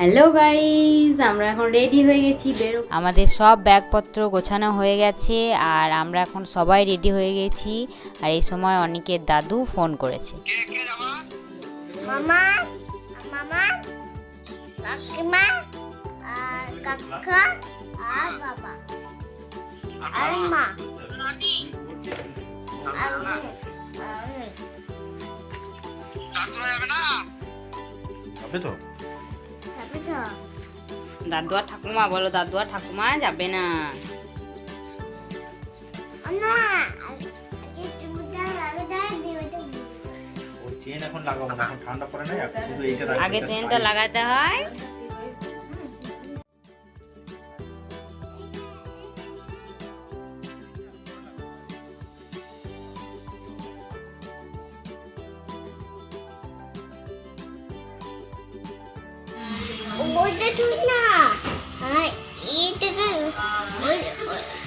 Hello guys, আমরা এখন ready হয়ে গেছি বেরো। আমাদের সব ব্যাগপত্র গোছানো হয়ে গেছে আর আমরা এখন সবাই রেডি হয়ে গেছি। আর এই সময় অনিকের দাদু ফোন করেছে। মামা মামা কাকিমা আর কাকা আর বাবা আর মা দাদু আর ঠাকুমা বলো, দাদু আর ঠাকুমা যাবে না। আগে চেনটা লাগাতে হয়।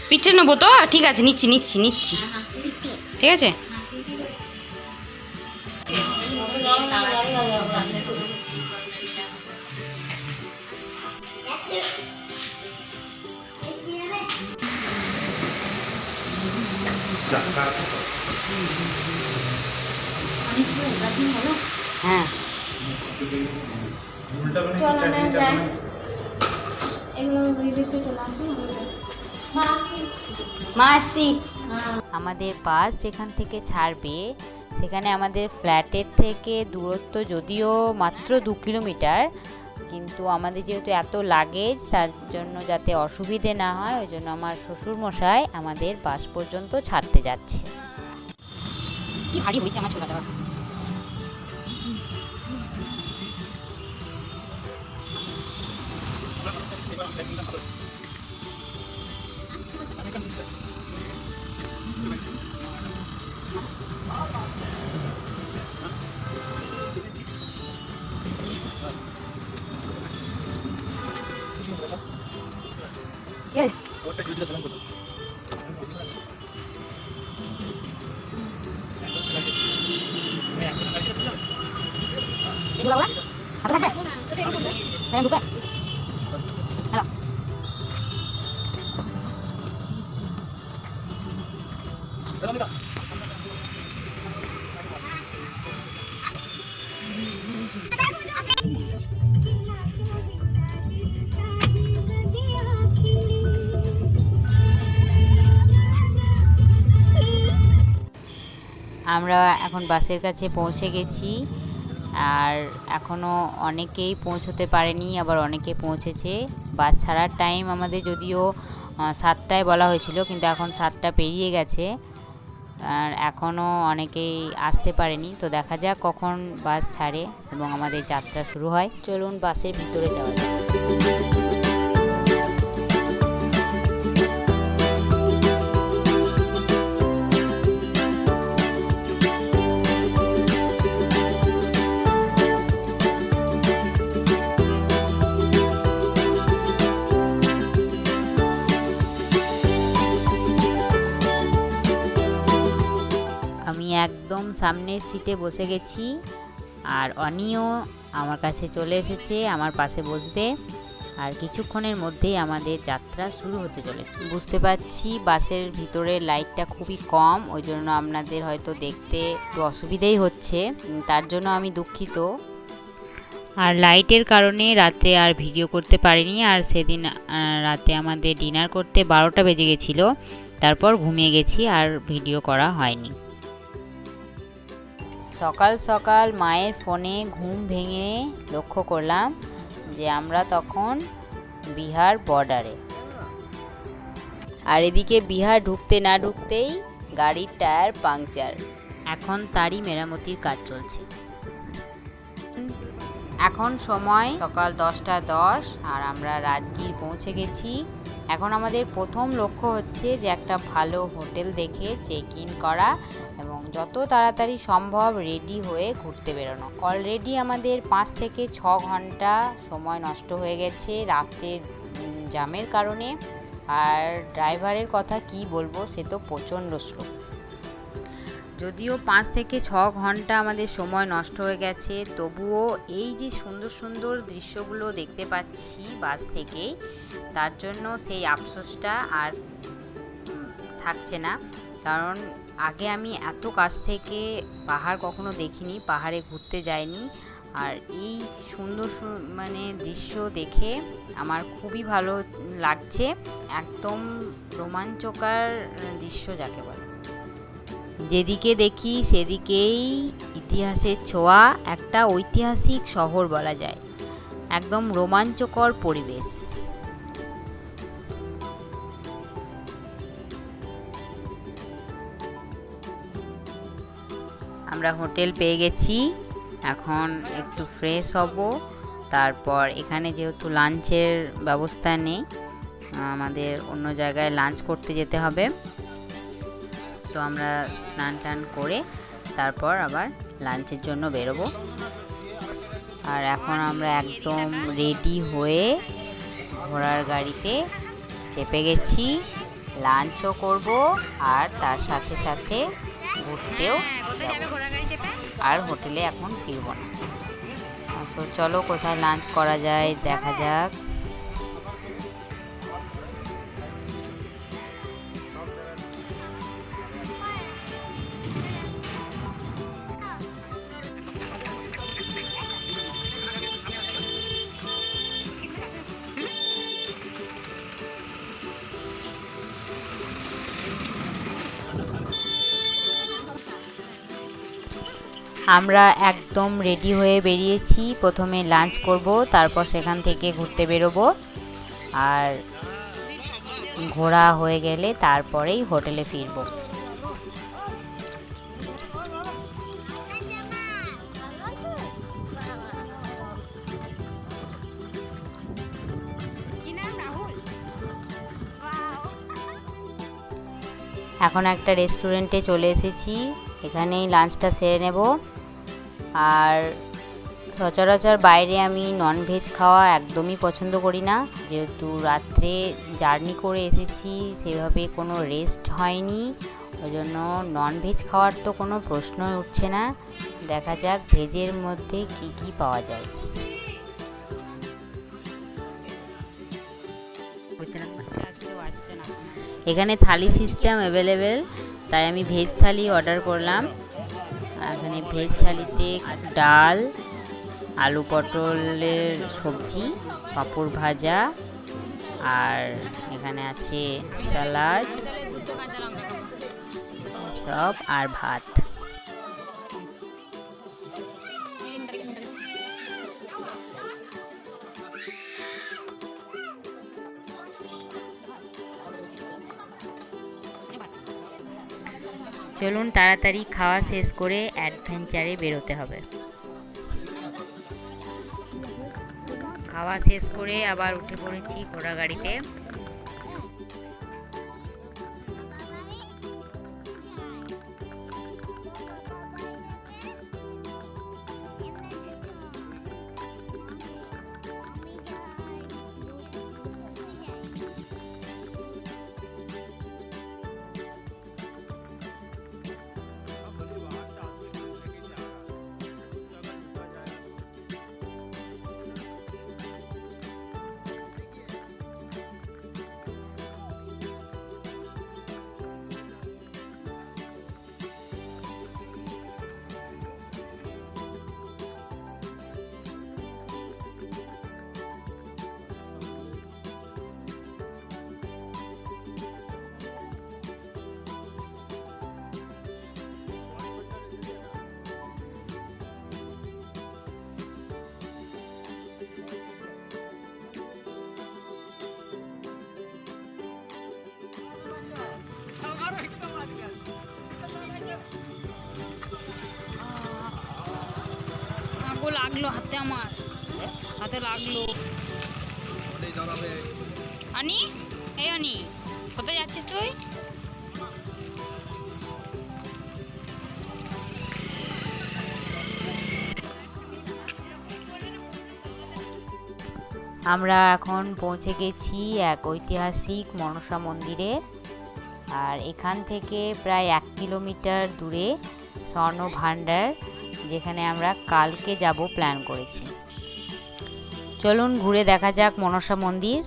পিঠে নেবো তো, ঠিক আছে, নিচ্ছি নিচ্ছি নিচ্ছি, ঠিক আছে। হ্যাঁ, মা আসছি। আমাদের বাস যেখান থেকে ছাড়বে সেখানে আমাদের ফ্ল্যাটের থেকে দূরত্ব যদিও মাত্র 2 কিলোমিটার, কিন্তু আমাদের যেহেতু এত লাগেজ, তার জন্য যাতে অসুবিধে না হয় ওই জন্য আমার শ্বশুরমশাই আমাদের বাস পর্যন্ত ছাড়তে যাচ্ছে। কি ভারী হয়েছে আমার ছোলাটা। আমরা এখন বাসের কাছে পৌঁছে গেছি আর এখনও অনেকেই পৌঁছতে পারেনি, আবার অনেকে পৌঁছেছে। বাস ছাড়ার টাইম আমাদের যদিও 7টায় বলা হয়েছিল, কিন্তু এখন 7টা পেরিয়ে গেছে আর এখনও অনেকেই আসতে পারেনি। তো দেখা যাক কখন বাস ছাড়ে এবং আমাদের যাত্রা শুরু হয়। চলুন বাসের ভিতরে যাওয়া যাক। আমি একদম সামনের সিটে বসে গেছি আর অনিও আমার কাছে চলে এসেছে, আমার পাশে বসবে। আর কিছুক্ষণের মধ্যেই আমাদের যাত্রা শুরু হতে চলেছে। বুঝতে পারছি বাসের ভিতরে লাইটটা খুবই কম, ওই জন্য আপনাদের হয়তো দেখতে একটু অসুবিধেই হচ্ছে, তার জন্য আমি দুঃখিত। আর লাইটের কারণে রাতে আর ভিডিও করতে পারিনি। আর সেদিন রাতে আমাদের ডিনার করতে 12টা বেজে গেছিলো, তারপর ঘুমিয়ে গেছি আর ভিডিও করা হয়নি। সকাল সকাল মায়ের ফোনে ঘুম ভেঙে লক্ষ্য করলাম যে আমরা তখন বিহার বর্ডারে। আর এদিকে বিহার ঢুকতে না ঢুকতেই গাড়ির টায়ার পাংচার, এখন তারই মেরামতির কাজ চলছে। এখন সময় সকাল 10টা 10 আর আমরা রাজগীর পৌঁছে গেছি। এখন আমাদের প্রথম লক্ষ্য হচ্ছে যে একটা ভালো হোটেল দেখে চেক ইন করা এবং যত তাড়াতাড়ি সম্ভব রেডি হয়ে ঘুরতে বেরোনো। অলরেডি আমাদের 5 থেকে 6 ঘন্টা সময় নষ্ট হয়ে গেছে রাতে জ্যামের কারণে। আর ড্রাইভারের কথা কি বলবো, সে তো প্রচণ্ড স্লো। যদিও 5 থেকে 6 ঘন্টা আমাদের সময় নষ্ট হয়ে গেছে, তবুও এই যে সুন্দর সুন্দর দৃশ্যগুলো দেখতে পাচ্ছি বাস থেকে, তার জন্য সেই আফসোসটা আর থাকছে না। কারণ আগে আমি এত কাছ থেকে পাহাড় কখনো দেখিনি, পাহাড়ে ঘুরতে যাইনি। আর এই সুন্দর মানে দৃশ্য দেখে আমার খুবই ভালো লাগছে, একদম রোমাঞ্চকর দৃশ্য যাকে বলে। যেদিকে দেখি সেদিকেই ইতিহাসের ছোঁয়া, একটা ঐতিহাসিক শহর বলা যায়, একদম রোমাঞ্চকর পরিবেশ। আমরা হোটেল পেয়ে গেছি, এখন একটু ফ্রেশ হব। তারপর এখানে যেহেতু লাঞ্চের ব্যবস্থা নেই, আমাদের অন্য জায়গায় লাঞ্চ করতে যেতে হবে। তো আমরা স্নান টান করে তারপর আবার লাঞ্চের জন্য বেরোবো। আর এখন আমরা একদম রেডি হয়ে ঘোড়ার গাড়িতে চেপে গেছি, লাঞ্চও করব আর তার সাথে সাথে ঘুরতেও যাব। আর হোটেলে এখন ফিরবো না। তো চলো কোথায় লাঞ্চ করা যায় দেখা যাক। আমরা একদম রেডি হয়ে বেরিয়েছি, প্রথমে লাঞ্চ করব, তারপর সেখান থেকে ঘুরতে বেরোবো। আর ঘোরা হয়ে গেলে তারপরেই হোটেলে ফিরবো। এখন একটা রেস্টুরেন্টে চলে এসেছি, এখানেই লাঞ্চটা সেরে নেব। আর সচরাচর বাইরে আমি ননভেজ খাওয়া একদমই পছন্দ করি না, যেহেতু রাত্রে জার্নি করে এসেছি, সেভাবে কোনো রেস্ট হয়নি, ওই জন্য ননভেজ খাওয়ার তো কোনো প্রশ্নই উঠছে না। দেখা যাক ভেজের মধ্যে কি কি পাওয়া যায়। এখানে থালি সিস্টেম অ্যাভেলেবেল, তাই আমি ভেজ থালি অর্ডার করলাম। এখানে ভেজ থালিতে ডাল, আলু পটলের সবজি, পাঁপড় ভাজা, আর এখানে আছে স্যালাড সব, আর ভাত। চলুন তাড়াতাড়ি খাওয়া শেষ করে অ্যাডভেঞ্চারে বেরোতে হবে। খাওয়া শেষ করে আবার উঠে পড়েছি ঘোড়া গাড়িতে। লাগলো হাতে, আমার হাতে লাগলো। আনি, এই আনি, কোথায় যাচ্ছিস তুই? আমরা এখন পৌঁছে গেছি এক ঐতিহাসিক মনসা মন্দিরে। আর এখান থেকে প্রায় 1 কিলোমিটার দূরে স্বর্ণ ভাণ্ডার, যেখানে আমরা কালকে যাব প্ল্যান করেছি। চলুন ঘুরে দেখা যাক মনসা মন্দির।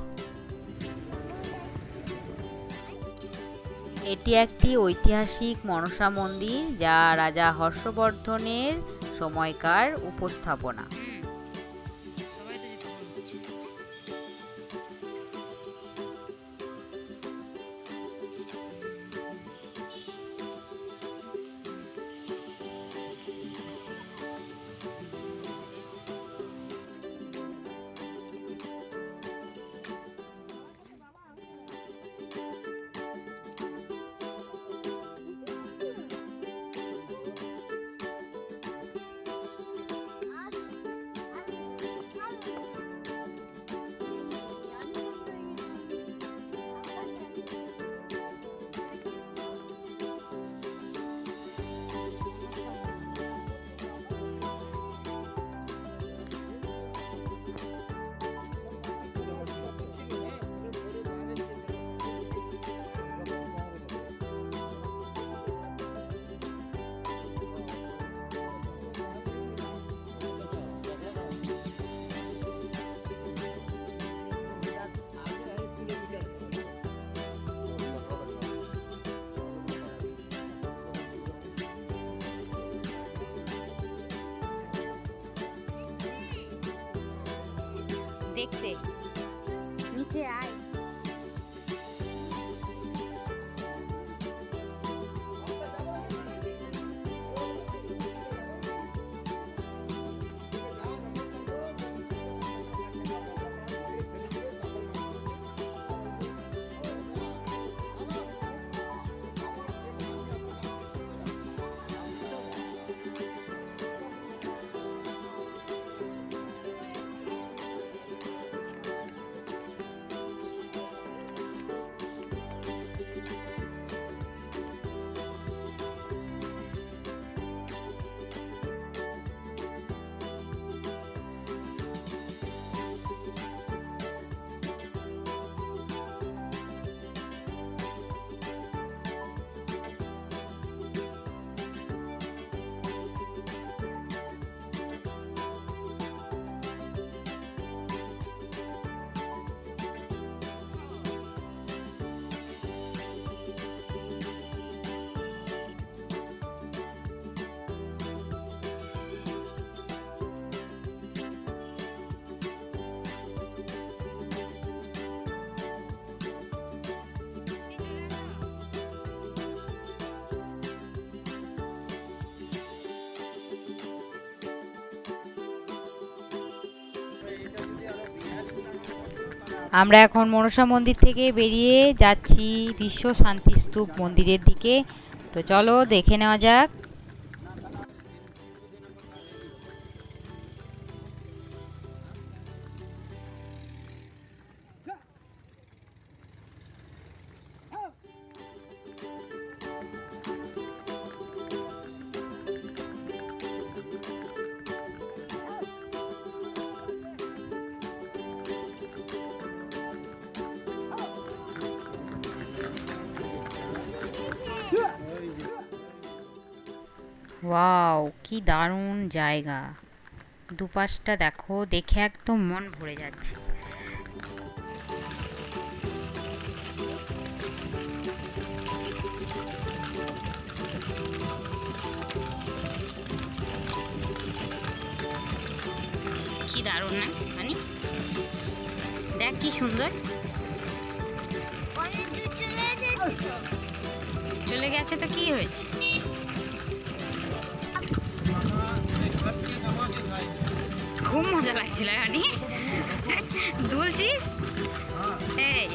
এটি একটি ঐতিহাসিক মনসা মন্দির, যা রাজা হর্ষবর্ধনের সময়কার উপস্থাপনা। দেখতে নিচে আয়। আমরা এখন মনসা মন্দির থেকে বেরিয়ে যাচ্ছি বিশ্ব শান্তি স্তূপ মন্দিরের দিকে। তো চলো দেখে নেওয়া যাক। ওয়াও, কি দারুণ জায়গা! দুপাশটা দেখো, দেখে একদম মন ভরে যাচ্ছে। কি দারুণ না মানে, দেখ কি সুন্দর। চলে গেছে তো কি হয়েছে? খুব মজা লাগছিল রানি, দুলছিস। এই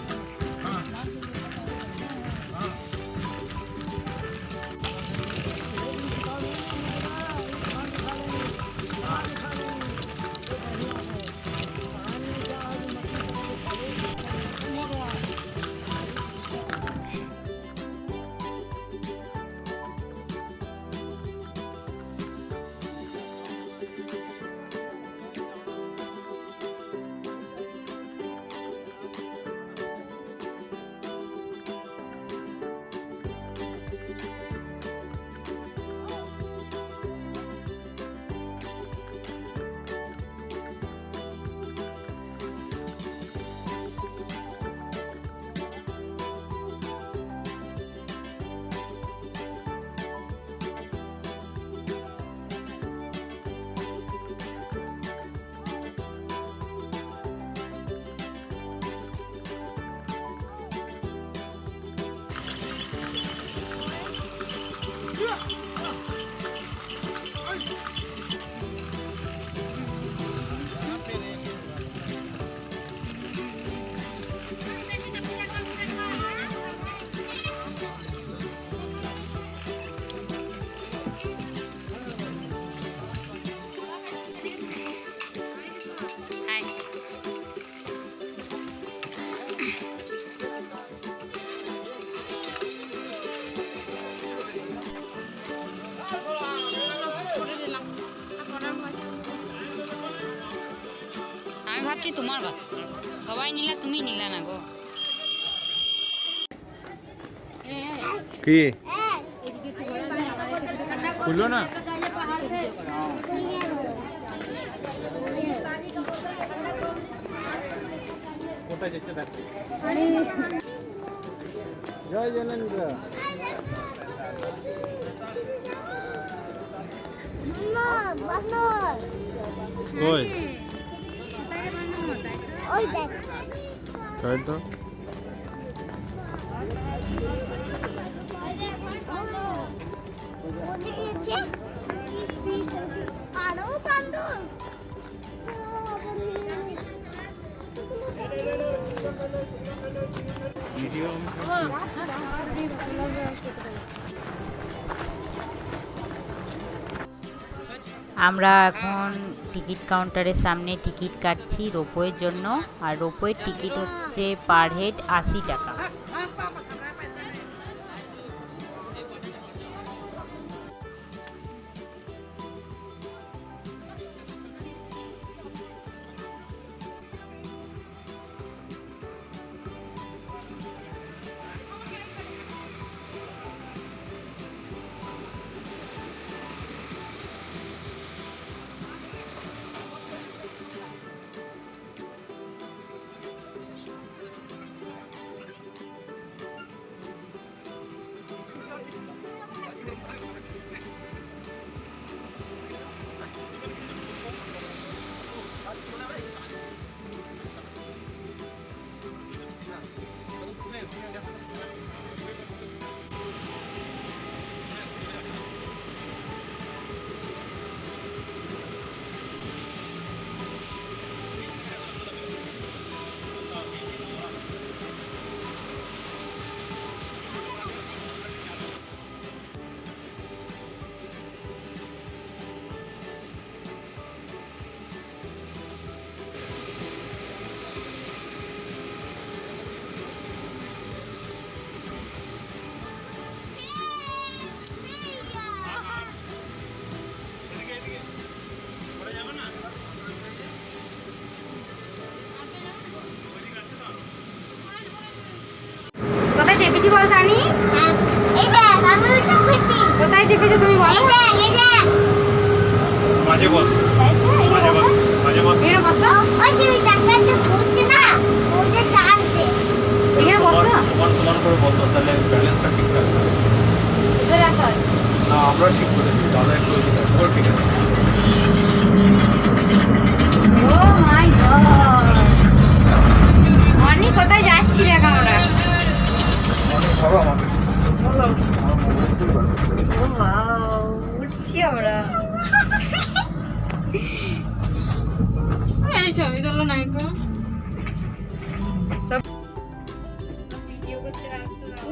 তোমার কথা, সবাই নিলা তুমি নিলা না গো। কি খুললো না? কোথায় যেতে দেখ। জয় জনেন্দ্র। কই? তাই তো। আরো বান্দর। ভিডিও আমরা এখন টিকিট কাউন্টারের সামনে টিকিট কাটছি রোপওয়ের জন্য। আর রোপওয়ের টিকিট হচ্ছে পার হেড 80 টাকা। কোথায় চেপেছি বল তানি? এই দেখ আমি উঠেছি। কোথায় চেপেছো তুমি বলো? এই দেখ মাঝে বস, মাঝে বস, মাঝে বস। এখানে বসো, ওই যে ওই টাকাটা ঘুরছে না ওটা টানছে। এখানে বসো। সমান করে বসো, তাহলে ব্যালেন্সটা ঠিক থাকবে। সরে আসো। না আমরা ঠিক করেছি, দাদা একটু ওইদিকে ঠিক আছে। ও মাই গড, অনি কোথায় যাচ্ছি দেখ আমরা। ধরো আমাকে। ও ওয়াও, উঠছি আমরা। এই ছবি তোলো না একটু। সব ভিডিও করতে রাখতে দাও।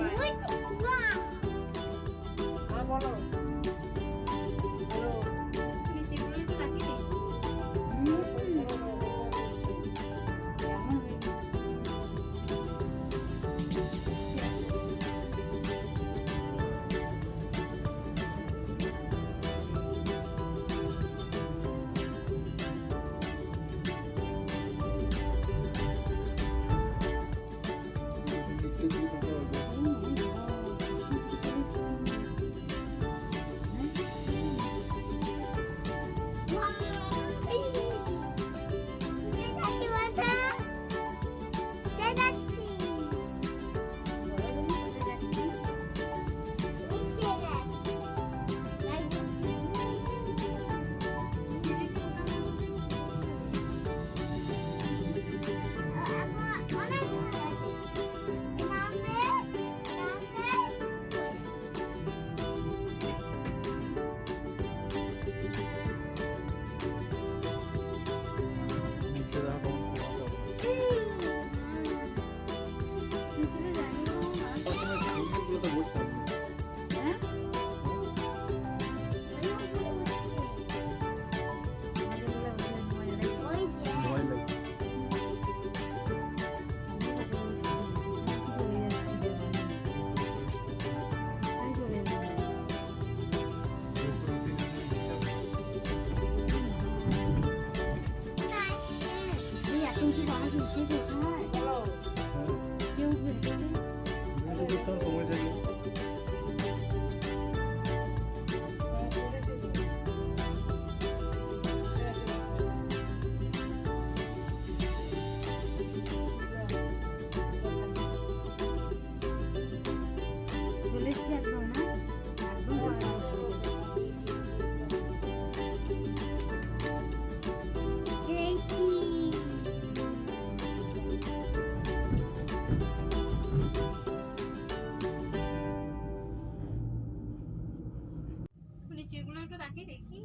নিচেরগুলো একটু তাকিয়ে দেখি।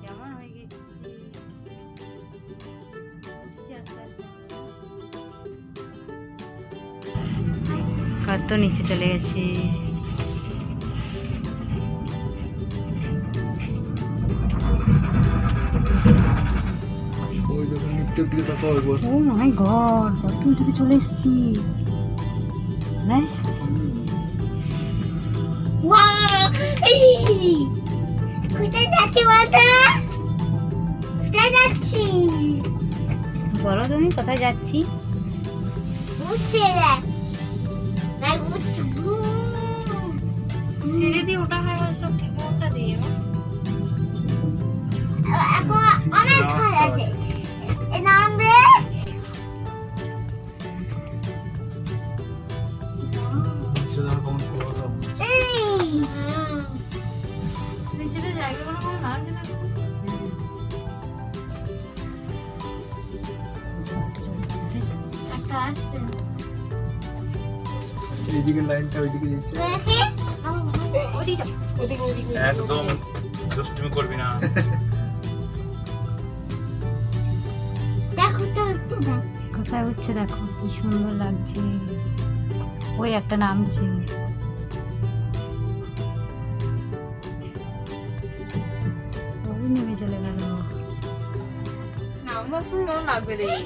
কেমন হয়ে গেছে, উঠছে আস্তে আস্তে। কত নিচে চলে গেছে। ওই যখন নিত্যের দিকে তাকাও একবার। ও মাই গড, কত উঁচুতে চলে এসেছি। হ্যাঁ, ওয়াও কোথায় যাচ্ছি বলতো? কোথায় যাচ্ছি? বলো তুমি কোথায় যাচ্ছি? উঠছে দেখ দেখ উঠছে সিঁড়ি দিয়ে ওটা হয় বলছো কি কোনটা দিয়ে? এখন অনেক ঘর আছে এ নামবে সেটা কেমন খবর? নিচেতে জায়গাগুলো কোনো লাগছে না। একটা আসছে। এইদিকে লাইনটা ওইদিকে যাচ্ছে। দেখিস ওদিকে একদম দুষ্টুমি করবি না। দেখো তো উঠছে দেখ কোথায় উঠছে দেখো, কি সুন্দর লাগছে। ওই একটা নামছে। ওই নেমে চলে গেল। নাম্বার শুনে লাগবে দেখি।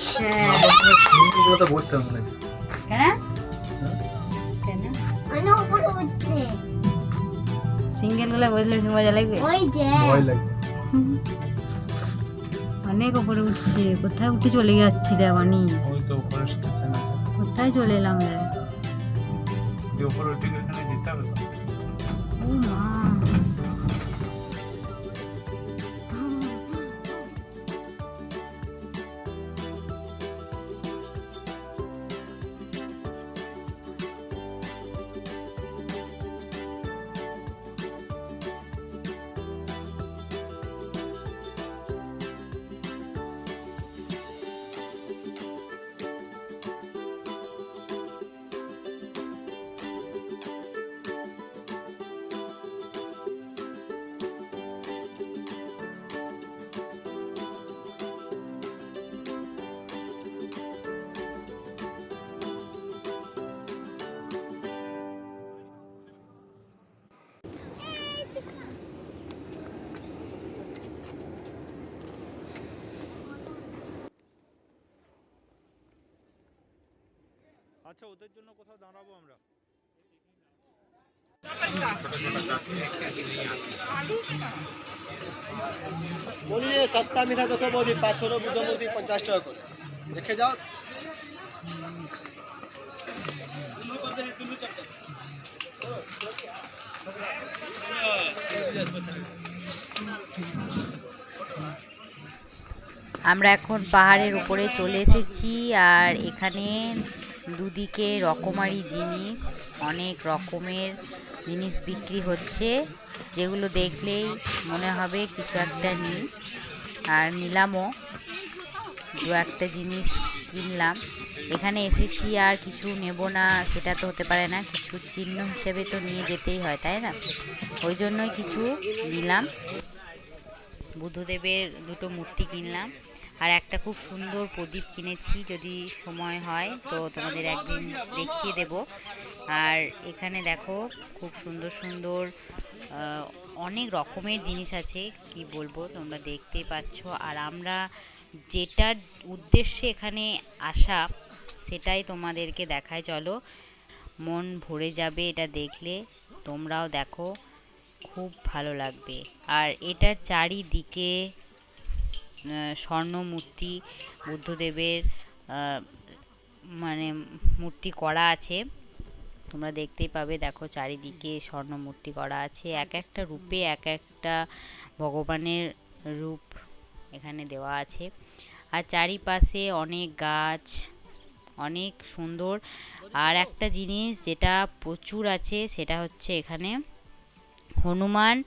কথা বলতে হবে না। কেন কেন অনেক উপরে উঠছে সিঙ্গেল গুলো বসলে বেশি মজা লাগবে। ওই যে ভয় লাগে। অনেক উপরে উঠছে, কোথায় উঠে চলে যাচ্ছি দেখ অনেক। ওই তো উপরে স্টেশন আছে। কোথায় চলে এলাম দেখ। তুই উপরে উঠে গেলে এখানে যেতে হবে তো। ও মা, আচ্ছা, ওদের জন্য কোথাও দাঁড়াবো আমরা। बोलिए सस्ता मीठा देखो बोली पाथर बुद्ध मूर्ति 50 টাকা করে দেখে যাও। আমরা এখন পাহাড়ের উপরে চলে এসেছি। আর এখানে দুদিকে রকমারি জিনিস, অনেক রকমের জিনিস বিক্রি হচ্ছে, যেগুলো দেখলেই মনে হবে কিছু একটা নিই। আর নিলামও, দু একটা জিনিস কিনলাম। এখানে এসেছি আর কিছু নেব না সেটা তো হতে পারে না, কিছু চিহ্ন হিসেবে তো নিয়ে যেতেই হয়, তাই না? ওই জন্যই কিছু নিলাম। বুদ্ধদেবের দুটো মূর্তি কিনলাম আর একটা খুব সুন্দর প্রদীপ কিনেছি, যদি সময় হয় তো তোমাদের একদিন দেখিয়ে দেব। আর এখানে দেখো খুব সুন্দর সুন্দর অনেক রকমের জিনিস আছে, কি বলবো, তোমরা দেখতেই পাচ্ছ। আর আমরা যেটার উদ্দেশ্যে এখানে আসা সেটাই তোমাদেরকে দেখায়, চলো। মন ভরে যাবে এটা দেখলে, তোমরাও দেখো, খুব ভালো লাগবে। আর এটার চারিদিকে স্বর্ণ মূর্তি, বুদ্ধদেবের মানে মূর্তি করা আছে, তোমরা দেখতেই পাবে। দেখো চারিদিকে স্বর্ণ মূর্তি করা আছে, এক একটা রূপে এক একটা ভগবানের রূপ এখানে দেওয়া আছে। আর চারিপাশে অনেক গাছ, অনেক সুন্দর। আর একটা জিনিস যেটা প্রচুর আছে সেটা হচ্ছে এখানে হনুমান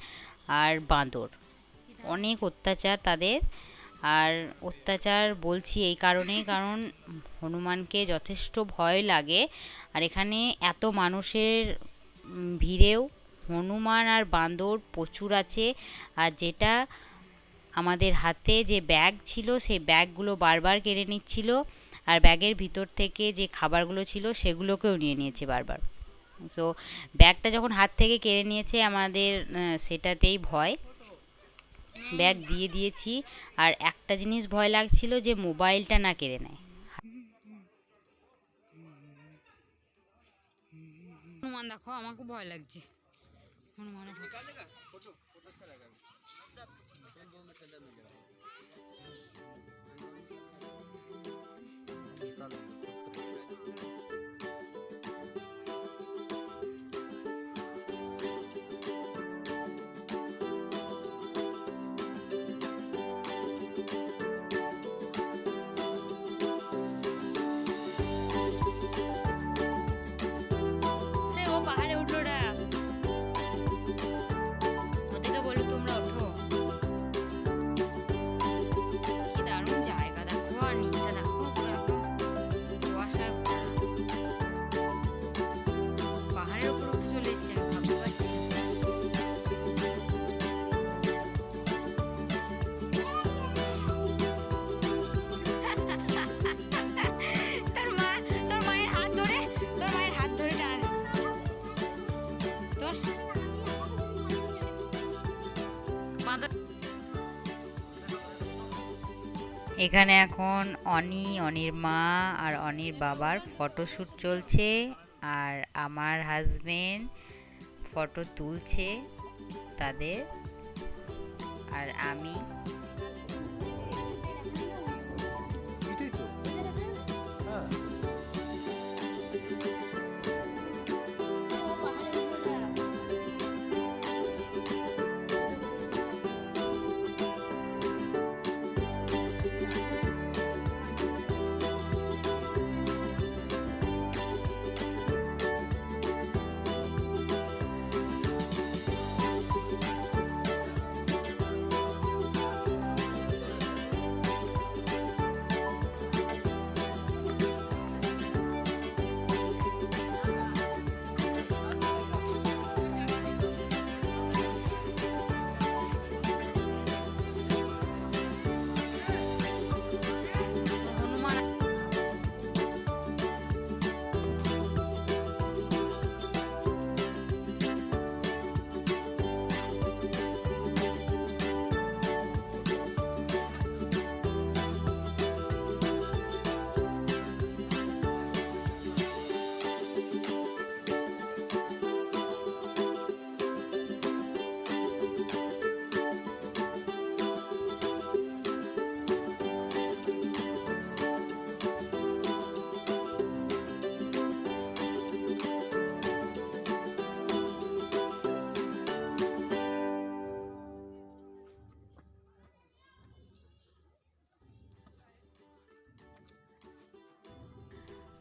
আর বাঁদর, অনেক অত্যাচার তাদের। আর অত্যাচার বলছি এই কারণে, কারণ হনুমানকে যথেষ্ট ভয় লাগে। আর এখানে এত মানুষের ভিড়েও হনুমান আর বাঁদর প্রচুর আছে। আর যেটা আমাদের হাতে যে ব্যাগ ছিল সেই ব্যাগগুলো বারবার কেড়ে নিচ্ছিল, আর ব্যাগের ভিতর থেকে যে খাবারগুলো ছিল সেগুলোকেও নিয়ে নিয়েছে বারবার। সো ব্যাগটা যখন হাত থেকে কেড়ে নিয়েছে আমাদের সেটাতেই ভয়, ব্যাগ দিয়ে দিয়েছি। আর একটা জিনিস ভয় লাগছিল যে মোবাইলটা না কেড়ে নেয়। হনুমান দেখো, আমাকে ভয় লাগছে হনুমানের। এখানে এখন অনির মা আর অনির বাবার ফটোশ্যুট চলছে, আর আমার হাজবেন্ড ফটো তুলছে তাদের, আর আমি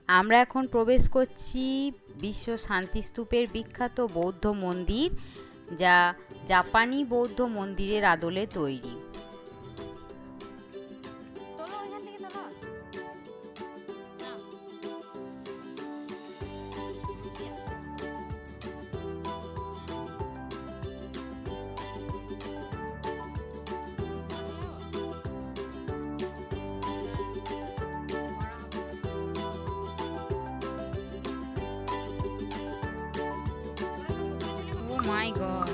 আমরা এখন প্রবেশ করছি বিশ্ব শান্তি স্তূপের বিখ্যাত বৌদ্ধ মন্দির, যা জাপানি বৌদ্ধ মন্দিরের আদলে তৈরি। মাই গড,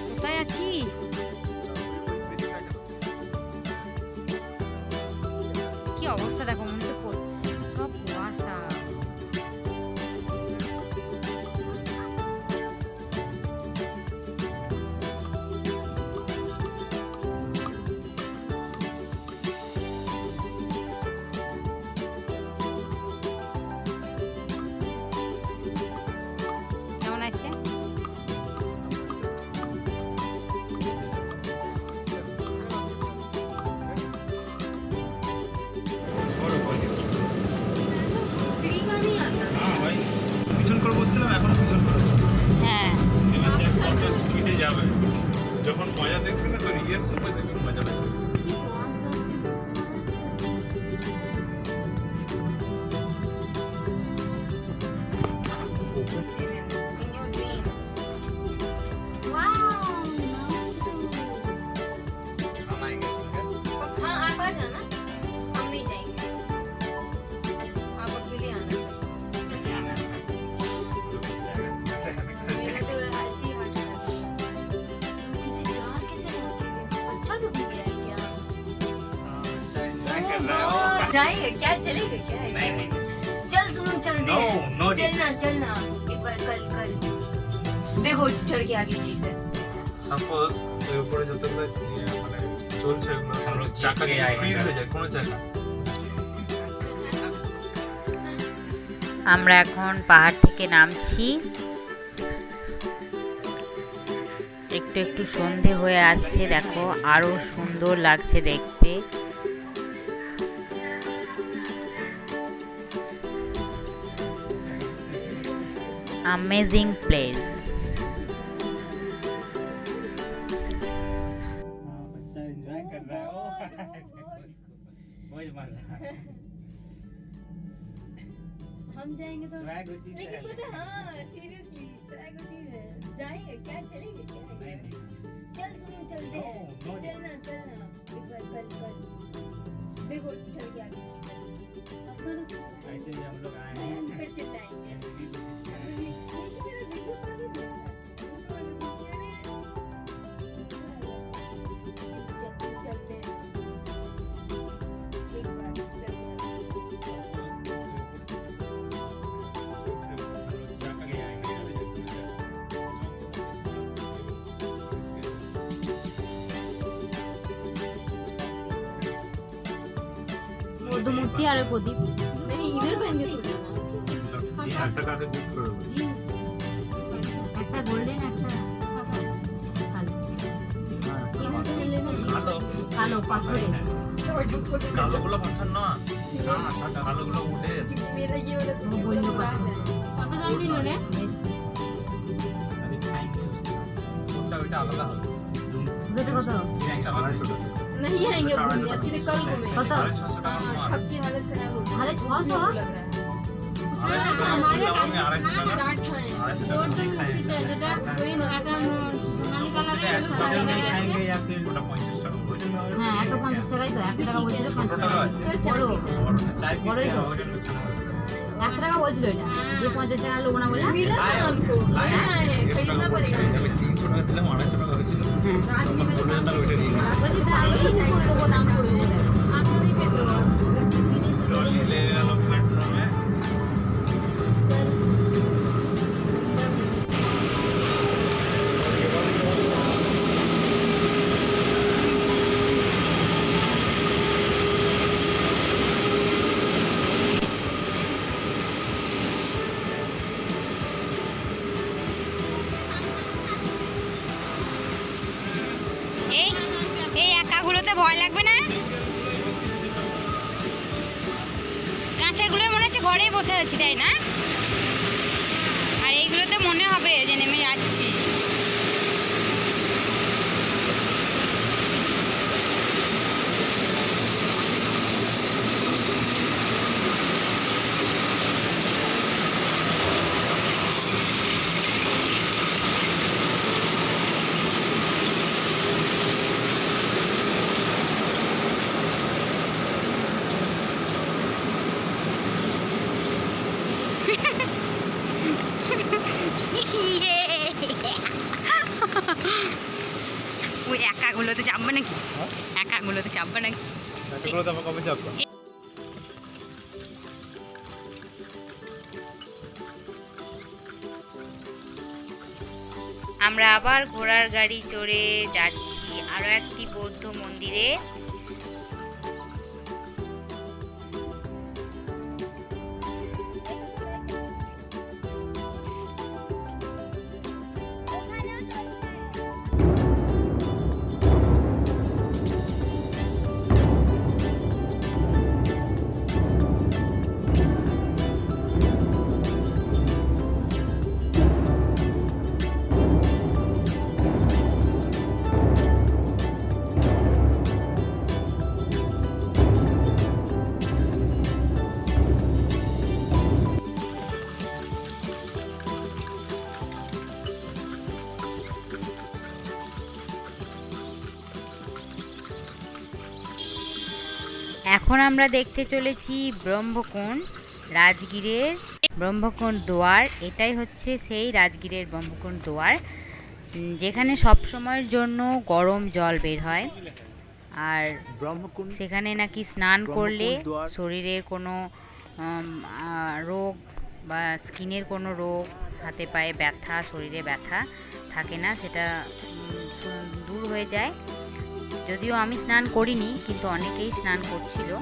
কোথায় আছি? কি অবস্থা দেখো, মনে হচ্ছে সব কুয়াশা। কেমন আছে? পিছন করে বলছিলাম, এখনো পিছন করে বলছি। হ্যাঁ, এবার যে কত স্পিডে যাবে, যখন মজা দেখবে না তো রিয়ের সময় দেখবেন মজা লাগবে। जाएंगे क्या, चलेंगे क्या? नहीं नहीं चल सुनो, चलते No, हैं। no चलना dicks. चलना एक बार, कल देखो चढ़ के आगे चीज है। সাপোজ এর উপরে যতগুলো মানে চলছে ওগুলো চাকা ফ্রিজ হয়ে যায় কোনো চাকা আমরা এখন পাহাড় থেকে নামছি। একটু একটু সন্ধে হয়ে আসছে, দেখো আরো সুন্দর লাগছে দেখতে। Amazing place. बच्चा एंजॉय कर रहा है मौज मार रहा है हम जाएंगे तो स्वैग उसी से लेकिन है। पता हाँ सीरियसली स्वैग उसी में जाएंगे क्या, चलेंगे क्या? नहीं नहीं चल सुनो, चलते हैं। No, no चलना चलना एक बार, कल देखो चढ़ के आगे ऐसे ही हम लोग आए हैं फिर चिल्लाएंगे। মধ্যমূর্তি আর প্রদীপ। नहीं इधर पहन के सो जाना। একটা কাছে বুক করে দেবো একটা গোল্ডেন, একটা কালো। इधर पहन लेना কালো কালো পাথরের। কালোগুলো পাথর না কালোগুলো উঠে क्योंकि मेरा ये वाला वो बोलियो क्लास है। কত দাম নিল রে? আমি খাইনি কোনটা ওইটা আলাদা হবে দুটো কত? একটা 250 টাকা नहीं आएंगे घूमने, अब सीधे कल घूमेंगे। कत? 650 টাকা हाँ, মাল थक के हालत खराब हो गई। साढ़े 600? मुझे लग रहा है। 250 টাকা আমি 250 টাকা चाट खाएं। 250 টাকা দিয়ে খাই वही ना, खाएंगे या फिर ওটা 50 টাকা বলছে হ্যাঁ, একটা 50 টাকাই তো, 100 টাকা বলছিল 50 ছোটটা টাকা। আছে বড় चाय বড়ই पीते তো। हैं और 100 টাকা বলছিল এটা। যে 50 টাকা লোক না বলে। मिला था हमको, लेना है, खरीदना पड़ेगा। আমি 300 টাকা দিলাম 250 টাকা হয়েছিল হ্যাঁ। रात में मैंने काम ওইটা দিয়ে দিই। बल्कि तो आगे ही जाएगा, वो दाम पड़ जाएगा। आप तो नहीं देते हो। विदेश से ট্রলি ले গেল প্ল্যাটফর্মে चल। এই এই একাগুলোতে ভয় লাগবে না? কাঁচের গুলো মনে হচ্ছে ঘরেই বসে আছি, তাই না? আর এইগুলোতে মনে হবে যে নেমে যাচ্ছি। ওই একাগুলোতে চাপবে নাকি? একাগুলোতে চাপবে নাকি? এগুলো তো আমাকে কবে চাপবো আমরা আবার ঘোড়ার গাড়ি চড়ে যাচ্ছি আরো একটি বৌদ্ধ মন্দিরে। এখন আমরা দেখতে চলেছি ব্রহ্মকুণ্ড, রাজগীরের ব্রহ্মকুণ্ড দুয়ার। এটাই হচ্ছে সেই রাজগীরের ব্রহ্মকুণ্ড দুয়ার, যেখানে সব সময়ের জন্য গরম জল বের হয়। আর ব্রহ্মকুণ্ড সেখানে নাকি স্নান করলে ব্রহ্মকুণ্ড দুয়ার। শরীরের কোনো রোগ বা স্কিনের কোনো রোগ, হাতে পায়ে ব্যথা, শরীরে ব্যথা থাকে না, সেটা দূর হয়ে যায়। যদিও আমি স্নান করিনি, কিন্তু অনেকেই স্নান করছিল।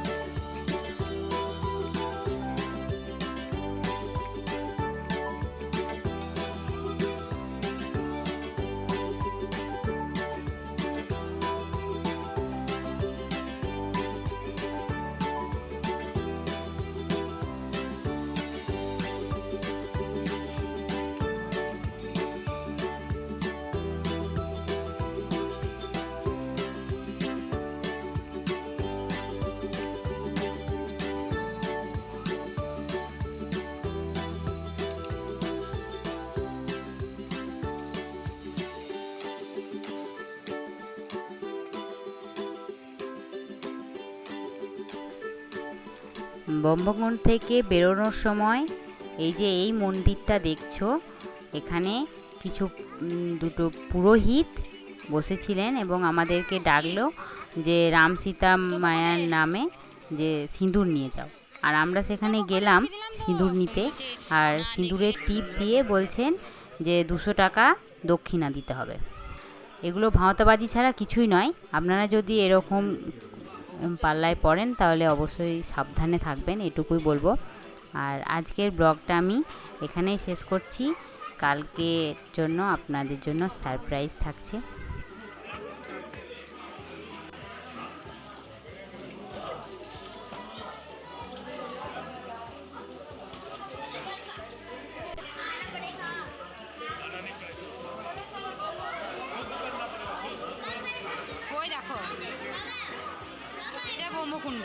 ব্রহ্মকুণ্ড থেকে বেরোনোর সময় এই যে এই মন্দিরটা দেখছো, এখানে কিছু দুটো পুরোহিত বসেছিলেন এবং আমাদেরকে ডাকলো যে রাম সীতা মায়ার নামে যে সিঁদুর নিয়ে যাও। আর আমরা সেখানে গেলাম সিঁদুর নিতে, আর সিঁদুরের টিপ দিয়ে বলছেন যে 200 টাকা দক্ষিণা দিতে হবে। এগুলো ভাঁওতাবাজি ছাড়া কিছুই নয়। আপনারা যদি এরকম পাল্লায় পড়েন তাহলে অবশ্যই সাবধানে থাকবেন, এটুকুই বলবো। আর আজকের ব্লগটা আমি এখানেই শেষ করছি। কালকের জন্য আপনাদের জন্য সারপ্রাইজ থাকছে। ওই দেখো, এটা ব্রহ্মকুণ্ড।